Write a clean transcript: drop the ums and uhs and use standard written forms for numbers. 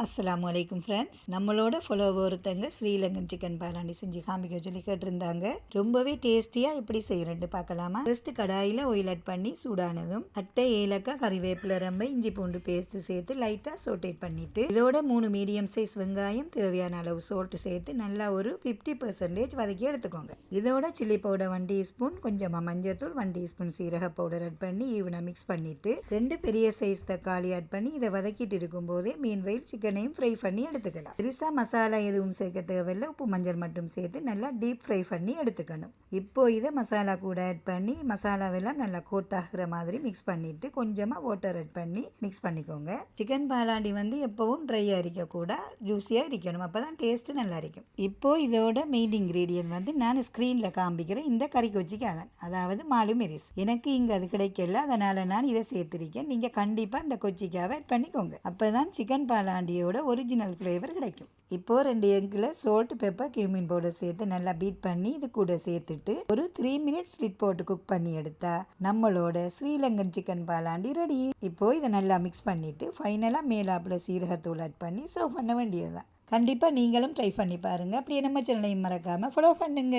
அஸ்ஸலாமு அலைக்கும் ஃப்ரெண்ட்ஸ். நம்மளோட ஃபாலோவர் ஒருத்தங்க ஸ்ரீலங்கன் சிக்கன் பாலாண்டி செஞ்சு காமிக்க சொல்லி கேட்டிருந்தாங்க. ரொம்பவே டேஸ்டியாக எப்படி செய்கிறேன்னு பார்க்கலாமா? ஃபர்ஸ்ட் கடாயில் ஆயில் ஆட் பண்ணி சூடானதும் பட்டை, ஏலக்காய், கறிவேப்பிலை, ரொம்ப இஞ்சி பூண்டு பேஸ்ட் சேர்த்து லைட்டாக சோட்டேட் பண்ணிட்டு இதோட 3 மீடியம் சைஸ் வெங்காயம், தேவையான அளவு சோல்ட்டு சேர்த்து நல்லா ஒரு 50% வதக்கி எடுத்துக்கோங்க. இதோட சில்லி பவுடர் 1 டீஸ்பூன், கொஞ்சமாக மஞ்சத்தூள் 1 டீஸ்பூன், சீரக பவுடர் ஆட் பண்ணி ஈவனாக மிக்ஸ் பண்ணிட்டு 2 பெரிய சைஸ் தக்காளி ஆட் பண்ணி இதை வதக்கிட்டு இருக்கும் போதே மீன்வெயில் சிக்கனையும் ஃப்ரை பண்ணி எடுத்துக்கலாம். பெருசாக மசாலா எதுவும் சேர்க்க தேவையில்லை. உப்பு மஞ்சள் மட்டும் சேர்த்து நல்லா டீப் ஃப்ரை பண்ணி எடுத்துக்கணும். இப்போ இதை மசாலா கூட ஆட் பண்ணி மசாலாவெல்லாம் நல்லா கோட் ஆகிற மாதிரி மிக்ஸ் பண்ணிட்டு கொஞ்சமாக வாட்டர் ஆட் பண்ணி மிக்ஸ் பண்ணிக்கோங்க. சிக்கன் பாலாண்டி எப்பவும் ட்ரையாக இருக்கக்கூட ஜூஸியாக இருக்கணும். அப்போ தான் டேஸ்ட்டு நல்லா இருக்கும். இப்போ இதோட மெயின் இன்க்ரீடியன்ட் நான் ஸ்க்ரீனில் காமிக்கிறேன். இந்த கறி கொச்சிக்காக, அதாவது மாலு மெரிஸ். எனக்கு இங்கே அது கிடைக்கல, அதனால் நான் இதை சேர்த்துருக்கேன். நீங்கள் கண்டிப்பாக இந்த கொச்சிக்காவை ஆட் பண்ணிக்கோங்க. அப்போ தான் சிக்கன் பாலாண்டியோட ஒரிஜினல் ஃப்ளேவர் கிடைக்கும். இப்போ 2 எக்கில் சால்ட், பெப்பர், கியூமின் பவுடர் சேர்த்து நல்லா பீட் பண்ணி இது கூட சேர்த்துட்டு ஒரு 3 மினிட்ஸ் லிட் போட்டு குக் பண்ணி எடுத்தா நம்மளோட ஸ்ரீலங்கன் சிக்கன் பாலாண்டி ரெடி. இப்போ இதை நல்லா மிக்ஸ் பண்ணிட்டு ஃபைனலாக மேலாப்பில் சீரகத்தூள் ஆட் பண்ணி சர்வ் பண்ண வேண்டியதுதான். கண்டிப்பாக நீங்களும் ட்ரை பண்ணி பாருங்கள். அப்படியே நம்ம சேனலையும் மறக்காமல் ஃபாலோ பண்ணுங்க.